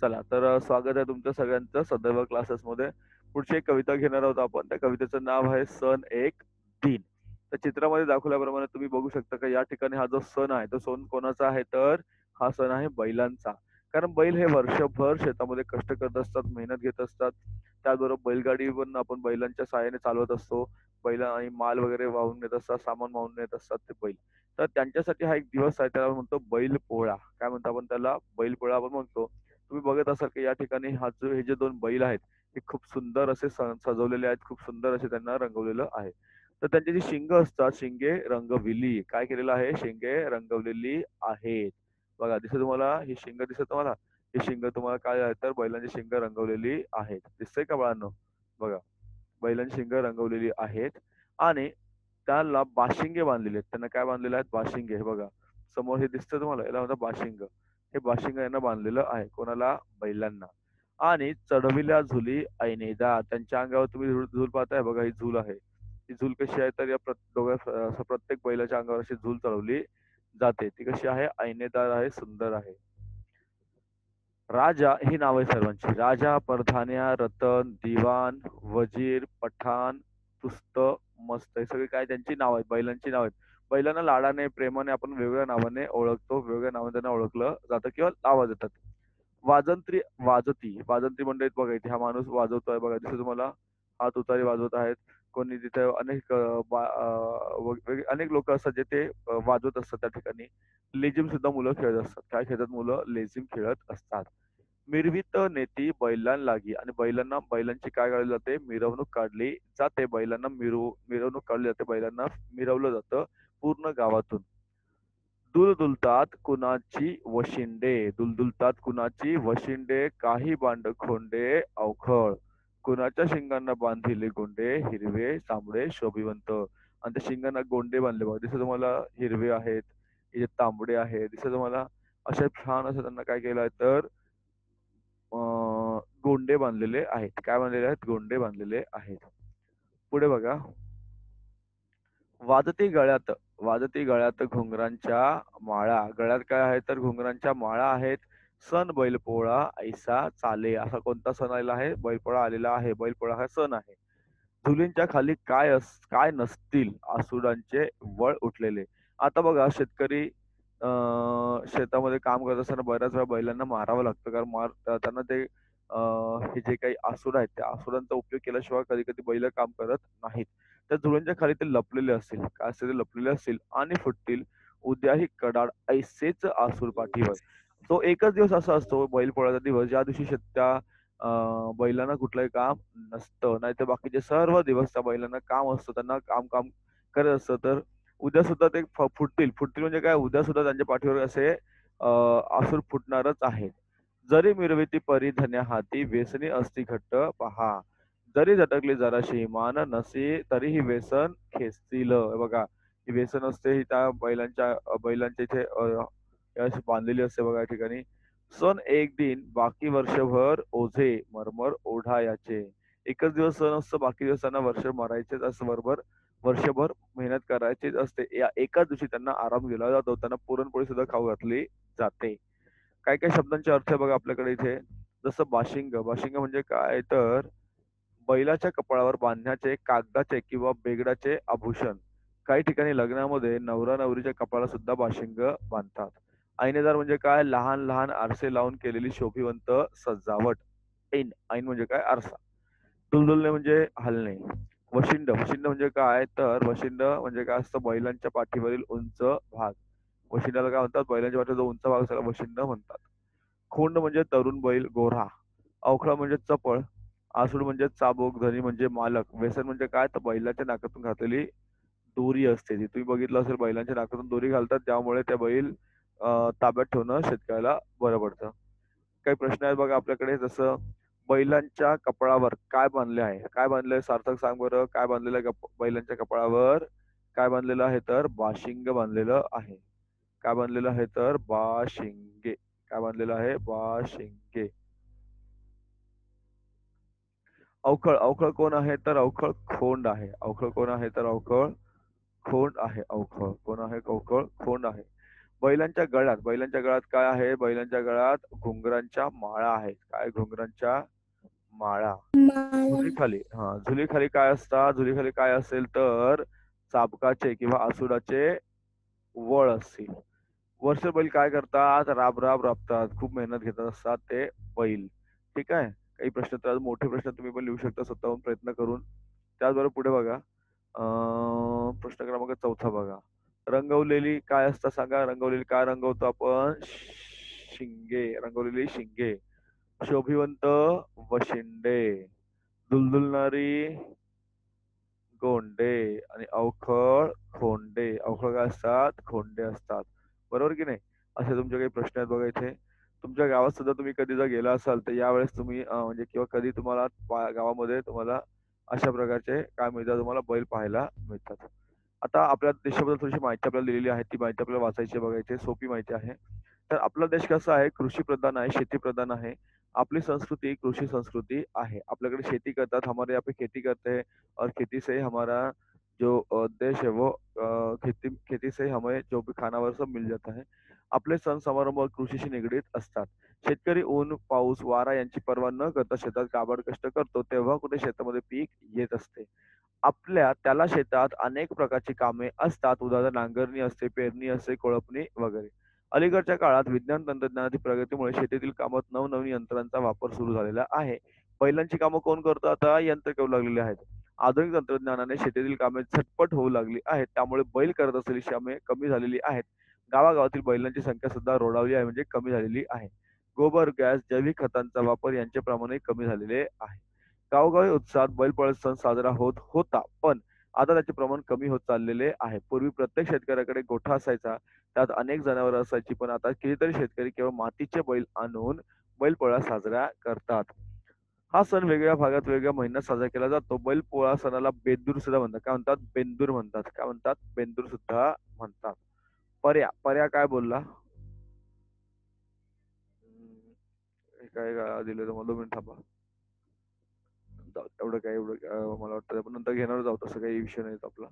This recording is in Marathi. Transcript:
चला तर स्वागत आहे तुमच्या सगळ्यांचं सदैव क्लासेसमध्ये. पुढची एक कविता घेणार आहोत आपण. त्या कवितेचं नाव आहे "सन एक दिन". तर चित्रामध्ये दाखवल्याप्रमाणे तुम्ही बघू शकता की या ठिकाणी हा जो सण आहे, तो सण कोणाचा आहे? तर हा सण आहे बैलांचा. कारण बैल हे वर्षभर शेतामध्ये कष्ट करत असतात, मेहनत घेत असतात. त्याचबरोबर बैलगाडी पण आपण बैलांच्या सहाय्याने चालवत असतो. बैल आणि माल वगैरे वाहून नेत असतात, सामान वाहून नेत असतात ते बैल. तर त्यांच्यासाठी हा एक दिवस आहे, त्याला म्हणतो बैलपोळा. काय म्हणतो आपण त्याला? बैलपोळा आपण म्हणतो. तुम्ही बघत असाल की या ठिकाणी हे जे 2 बैल आहेत, हे खूप सुंदर असे सजवलेले आहेत. खूप सुंदर असे त्यांना रंगवलेलं आहे. तर त्यांची जी शिंग असतात, शिंगे रंगविली. काय केलेलं आहे? शिंगे रंगवलेली आहेत. बघा दिसतं तुम्हाला? ही शिंग दिसतं तुम्हाला? ही शिंग तुम्हाला काय आहे? तर बैलांची शिंग रंगवलेली आहेत. दिसतंय का बाळांनो? बघा. बैलांची शिंग रंगवलेली आहेत आणि त्याला बाशिंगे बांधलेले आहेत. त्यांना काय बांधलेले आहेत? बाशिंगे. हे बघा. समोर हे दिसतं तुम्हाला? याला म्हणतात बाशिंग. हे बाशिंग यांना बांधलेलं आहे. कोणाला? बैलांना. आणि चढविल्या झुली ऐनेदा. त्यांच्या अंगावर तुम्ही झूल पाहताय बघा, ही झूल आहे. ही झूल कशी आहे? तर या असं प्रत्येक बैलाच्या अंगावर अशी झूल चढवली जाते. ती कशी आहे? ऐनेदार आहे, सुंदर आहे. राजा ही नाव आहे सर्वांची. राजा, परधान्या, रतन, दिवाण, वजीर, पठाण, तुस्त, मस्त हे सगळे काय त्यांची नाव आहेत, बैलांची नाव आहेत. बैलांना लाडाने, प्रेमाने आपण वेगवेगळ्या नावाने ओळखतो. वेगवेगळ्या नावाने त्यांना ओळखलं जातं किंवा आवाज देतात. वाजंत्री वाजती. वाजंत्री मंडळीत बघा इथे हा माणूस वाजवतोय बघा दिसतो तुम्हाला? हा तुतारी वाजवत आहेत. कोणी तिथे अनेक अनेक लोकं असतात जे ते वाजवत असतात त्या ठिकाणी. लेझीम सुद्धा मुलं खेळत असतात. काय खेळतात मुलं? लेझीम खेळत असतात. मिरवीत नेती बैलांलागी आणि बैलांची काय काढली जाते? मिरवणूक काढली जाते. बैलांना मिरवणूक काढली जाते. बैलांना मिरवलं जातं पूर्ण गावातून. दुलदुलतात कुणाची वशिंडे, दुलदुलतात कुणाची वशिंडे, काही बांडखोंडे अवखळ. कुणाच्या शिंगांना बांधिले गोंडे, हिरवे तांबडे शोभिवंत. आणि त्या शिंगांना गोंडे बांधले बघा. दिसतं तुम्हाला? हिरवे आहेत, हे तांबडे आहेत. दिसतं तुम्हाला? अशा छान असं त्यांना काय केलं आहे तर गोंडे बांधलेले आहेत. काय बांधलेले आहेत? गोंडे बांधलेले आहेत. पुढे बघा. वाजती गळ्यात वाजती गळ्यात घुंगरांच्या माळा. गळ्यात काय आहे तर घुंगरांच्या माळा आहेत. सण बैलपोळा ऐसा चाले. असा कोणता सण आलेला आहे? बैलपोळा आलेला आहे. बैलपोळा हा सण आहे. धुलींच्या खाली काय नसतील आसुडांचे वळ उठलेले. आता बघा शेतकरी शेतामध्ये काम करत असताना बऱ्याच वेळा बैलांना मारावं लागतं. कारण त्यांना ते हे जे काही आसूड आहेत, त्या आसुडांचा उपयोग केल्याशिवाय कधी-कधी बैल काम करत नाहीत. त्या धुळींच्या खाली ते लपलेले असतील. काय असतील ते लपलेले असतील आणि फुटतील उद्याही कडाड ऐसेच आसूड पाठीवर. तो एकच दिवस असा असतो बैलपोळ्याचा दिवस, ज्या दिवशी बैलांना कुठलंही काम नसतं. नाहीतर बाकीचे सर्व दिवस त्या बैलांना काम असतं. त्यांना काम करत असतं. तर उद्या सुद्धा ते फुटतील. फुटतील म्हणजे काय? उद्या सुद्धा त्यांच्या पाठीवर असे असूड फुटणारच आहेत. जरी मिरविती परी धन्या हाती, व्यसनी असती घट्ट पहा. जरी झटकली जराशी मान नसे, तरीही व्यसन खेचतील. हे बघा, ही व्यसन असते ही त्या बैलांच्या इथे अशी बांधलेली असते बघा या ठिकाणी. सण एक दिन, बाकी वर्षभर ओझे मरमर ओढायाचे. एकच दिवस सण असतो, बाकी दिवसांना वर्ष मरायचेच असं बरोबर वर्षभर मेहनत करायचीच असते. या एकाच दिवशी त्यांना आराम दिला जातो. त्यांना पुरणपोळी सुद्धा खाऊ घातली जाते. काही-काही शब्दांचे अर्थ आहे बघा आपल्याकडे इथे. जसं बाशिंग. बाशिंग म्हणजे काय तर बैलाच्या कपाळावर बांधण्याचे कागदाचे किंवा बेगडाचे आभूषण. काही ठिकाणी लग्नामध्ये नवरा-नवरीच्या कपाळाला सुद्धा बाशिंग बांधतात. ऐनेदार म्हणजे काय? लहान-लहान आरसे लावून केलेली शोभिवंत सजावट. ऐन म्हणजे काय? आरसा. दुलदुलणे म्हणजे हलणे. वशिंड म्हणजे काय? तर वशिंड म्हणजे काय असतं? बैलांच्या पाठीवरील उंच भाग. वशिंडाला काय म्हणतात? बैलांच्या पाठीवरचा जो उंच भाग त्याला वशिंड म्हणतात. खोंड म्हणजे तरुण बैल, गोरा. अवखळ म्हणजे चपळ. आसूड म्हणजे चाबूक. धनी म्हणजे मालक. व्यसन म्हणजे काय? तर बैलाच्या नाकातून घातलेली दोरी असते ती. तुम्ही बघितलं असेल बैलांच्या नाकातून दोरी घालतात, त्यामुळे त्या बैल ताब्यात ठेवणं शेतकऱ्याला बरं पडतं. काही प्रश्न आहेत बघा आपल्याकडे जसं बैलांच्या कपाळावर काय बांधले आहे? काय बांधलंय सार्थक सांग बरं? काय बांधलेलं आहे बैलांच्या कपाळावर? काय बांधलेलं आहे तर बाशिंग बांधलेलं आहे. काय बांधलेलं आहे तर बाशिंगे. काय बांधलेलं आहे? बाशिंगे. अवखळ कोण आहे? तर अवखळ खोंड आहे. अवखळ कोण आहे? तर अवखळ खोंड आहे. अवखळ कोण आहे? अवखळ खोंड आहे. बैलांच्या गळ्यात काय आहे? बैलांच्या गळ्यात घुंगरांच्या माळा आहेत. काय घुंगरांच्या माळा. माला. झुलीखाली काय असतात? झुलीखाली काय असेल तर चाबकाचे किंवा आसुडाचे वळ असतील. वर्ष बैल काय करतात? राब राबतात. खूप मेहनत घेत असतात ते बैल. ठीक आहे. काही प्रश्न तर मोठे प्रश्न तुम्ही पण लिहू शकता स्वतःहून प्रयत्न करून. त्याचबरोबर पुढे बघा. प्रश्न क्रमांक 4 बघा. रंगवलेली काय असतं सांगा? रंगवलेली काय रंगवतो आपण? शिंगे. रंगवलेली शिंगे. शोभिवंत वशिंडे. दुलदुलणारी गोंडे आणि अवखळ खोंडे. अवखळ काय असतात? खोंडे असतात. बरोबर की नाही? असे तुमचे काही प्रश्न आहेत बघा इथे. तुमच्या गावात सुद्धा तुम्ही कधी जर गेला असाल तर यावेळेस तुम्ही म्हणजे किंवा कधी तुम्हाला गावामध्ये तुम्हाला अशा प्रकारचे काय मिळतात तुम्हाला बैल पाहायला मिळतात. आता आपल्या देशाबद्दल थोडीशी माहिती आपल्याला दिलेली आहे. ती माहिती आपल्याला वाचायची आहे, बघायची आहे. सोपी माहिती आहे. तर आपला देश कसा आहे? कृषीप्रधान आहे, शेतीप्रधान आहे. आपली संस्कृती कृषी संस्कृती आहे. आपल्याकडे शेती करतात. हमारे यहाँ पे खेती करते हैं और खेती से हमारा जो देश है वो खेती खेती से हमें जो भी खाना वगैरे सब मिल जाता है. आपले सण समारंभ कृषीशी निगडीत असतात. शेतकरी ऊन, पाऊस, वारा यांची पर्वा न करता शेतात काबाड कष्ट करतो, तेव्हा कुठे शेतामध्ये पीक येत असते. त्याला शेतात अनेक प्रकारची कामे असतात. उदाहरणार्थ नांगरणी असते, पेरणी असते, कोळपणी वगैरे. अलीकडच्या काळात विज्ञान तंत्रज्ञानाची प्रगतीमुळे शेतीतील कामात नवनवीन यंत्रांचा वापर सुरू झालेला आहे. बैलांची कामं कोण करतं आता? यंत्र करू लागलेले आहेत. आधुनिक तंत्रज्ञानाने शेतीतील कामे झटपट होऊ लागली आहेत. त्यामुळे बैल करत असलेली कामे कमी झालेली आहेत. गावागावातील बैलांची संख्या सुद्धा रोडावली आहे म्हणजे कमी झालेली आहे. गोबर, गॅस, जैविक खतांचा वापर यांचे प्रमाणही कमी झालेले आहे. गावोगावी उत्साहात बैलपोळा सण साजरा होत होता. पण आता त्याचे प्रमाण कमी होत चाललेले आहे. पूर्वी प्रत्येक शेतकऱ्याकडे गोठा असायचा. त्यात अनेक जनावरं असायची. पण आता कितीतरी शेतकरी केवळ मातीचे बैल आणून बैलपोळा साजरा करतात. हा सण वेगवेगळ्या भागात वेगवेगळ्या महिन्यात साजरा केला जातो. बैलपोळा सणाला बेंदूर सुद्धा म्हणतात. काय म्हणतात? बेंदूर म्हणतात. काय म्हणतात? बेंदूर सुद्धा म्हणतात. पर्या काय बोलला? हे काय दिलं तुम्हाला 2 मिनिट थांबा. एवढं काय मला वाटतं आपण नंतर घेणारच आहोत. तसं काही विषय नाही आपला.